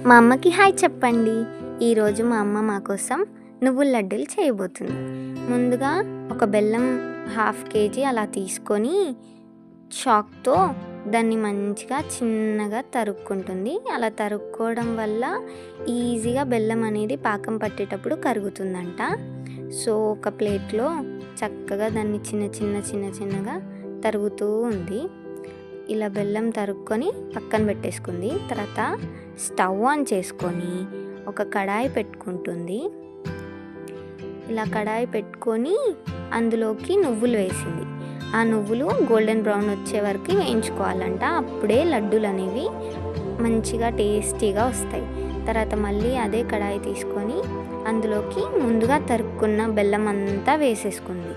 మా అమ్మకి హాయ్ చెప్పండి. ఈరోజు మా అమ్మ మా కోసం నువ్వుల లడ్డూలు చేయబోతుంది. ముందుగా ఒక బెల్లం హాఫ్ కేజీ అలా తీసుకొని చాక్తో దాన్ని మంచిగా చిన్నగా తరుక్కుంటుంది. అలా తరుక్కోవడం వల్ల ఈజీగా బెల్లం అనేది పాకం పట్టేటప్పుడు కరుగుతుందంట. సో ఒక ప్లేట్లో చక్కగా దాన్ని చిన్నగా తరుగుతూ ఉంది. ఇలా బెల్లం తరుక్కొని పక్కన పెట్టేసుకుంది. తర్వాత స్టవ్ ఆన్ చేసుకొని ఒక కడాయి పెట్టుకుంటుంది. ఇలా కడాయి పెట్టుకొని అందులోకి నువ్వులు వేసింది. ఆ నువ్వులు గోల్డెన్ బ్రౌన్ వచ్చే వరకు వేయించుకోవాలంట. అప్పుడే లడ్డూలు అనేవి మంచిగా టేస్టీగా వస్తాయి. తర్వాత మళ్ళీ అదే కడాయి తీసుకొని అందులోకి ముందుగా తరుక్కున్న బెల్లం అంతా వేసేసుకుంది.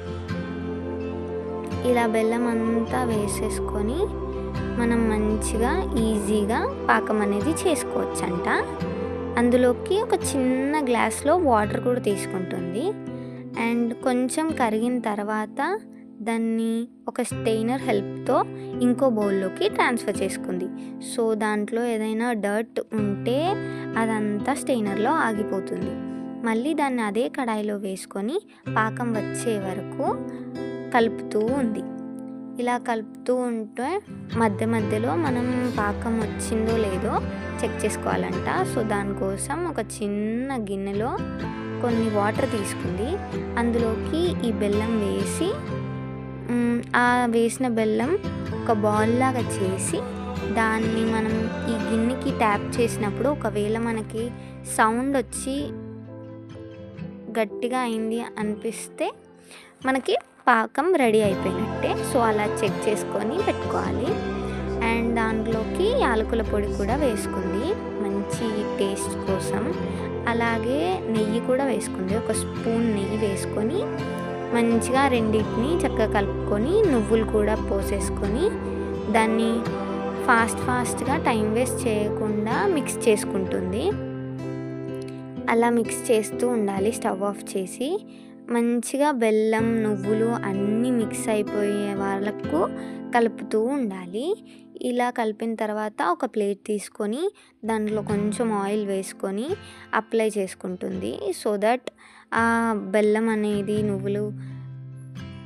ఇలా బెల్లం అంతా వేసేసుకొని మనం మంచిగా ఈజీగా పాకం అనేది చేసుకోవచ్చంట. అందులోకి ఒక చిన్న గ్లాస్లో వాటర్ కూడా తీసుకుంటుంది. అండ్ కొంచెం కరిగిన తర్వాత దాన్ని ఒక స్టెయినర్ హెల్ప్తో ఇంకో బౌల్లోకి ట్రాన్స్ఫర్ చేసుకుంది. సో దాంట్లో ఏదైనా డర్ట్ ఉంటే అదంతా స్టెయినర్లో ఆగిపోతుంది. మళ్ళీ దాన్ని అదే కడాయిలో వేసుకొని పాకం వచ్చే వరకు కలుపుతూ ఉంది. ఇలా కలుపుతూ ఉంటే మధ్యలో మనం పాకం వచ్చిందో లేదో చెక్ చేసుకోవాలంట. సో దానికోసం ఒక చిన్న గిన్నెలో కొన్ని వాటర్ తీసుకుంది. అందులోకి ఈ బెల్లం వేసి ఆ వేసిన బెల్లం ఒక బాల్ లాగా చేసి దాన్ని మనం ఈ గిన్నెకి ట్యాప్ చేసినప్పుడు ఒకవేళ మనకి సౌండ్ వచ్చి గట్టిగా అయింది అనిపిస్తే మనకి పాకం రెడీ అయిపోయినట్టే. సో అలా చెక్ చేసుకొని పెట్టుకోవాలి. అండ్ దాంట్లోకి యాలకుల పొడి కూడా వేసుకుంది మంచి టేస్ట్ కోసం. అలాగే నెయ్యి కూడా వేసుకుంది. ఒక స్పూన్ నెయ్యి వేసుకొని మంచిగా రెండింటిని చక్కగా కలుపుకొని నువ్వులు కూడా పోసేసుకొని దాన్ని ఫాస్ట్గా టైం వేస్ట్ చేయకుండా మిక్స్ చేసుకుంటుంది. అలా మిక్స్ చేస్తూ ఉండాలి స్టవ్ ఆఫ్ చేసి. మంచిగా బెల్లం నువ్వులు అన్నీ మిక్స్ అయిపోయే వాళ్ళకు కలుపుతూ ఉండాలి. ఇలా కలిపిన తర్వాత ఒక ప్లేట్ తీసుకొని దాంట్లో కొంచెం ఆయిల్ వేసుకొని అప్లై చేసుకుంటుంది. సో దట్ ఆ బెల్లం అనేది నువ్వులు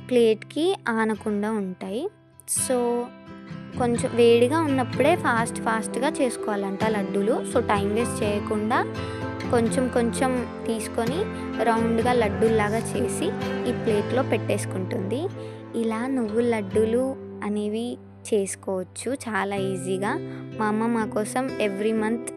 ప్లేట్కి ఆనకుండా ఉంటాయి. సో కొంచెం వేడిగా ఉన్నప్పుడే ఫాస్ట్గా చేసుకోవాలంట లడ్డూలు. సో టైం వేస్ట్ చేయకుండా కొంచెం తీసుకొని రౌండ్గా లడ్డూలాగా చేసి ఈ ప్లేట్లో పెట్టేసుకుంటుంది. ఇలా నువ్వుల లడ్డూలు అనేవి చేసుకోవచ్చు చాలా ఈజీగా. మా అమ్మ మా కోసం ఎవ్రీ మంత్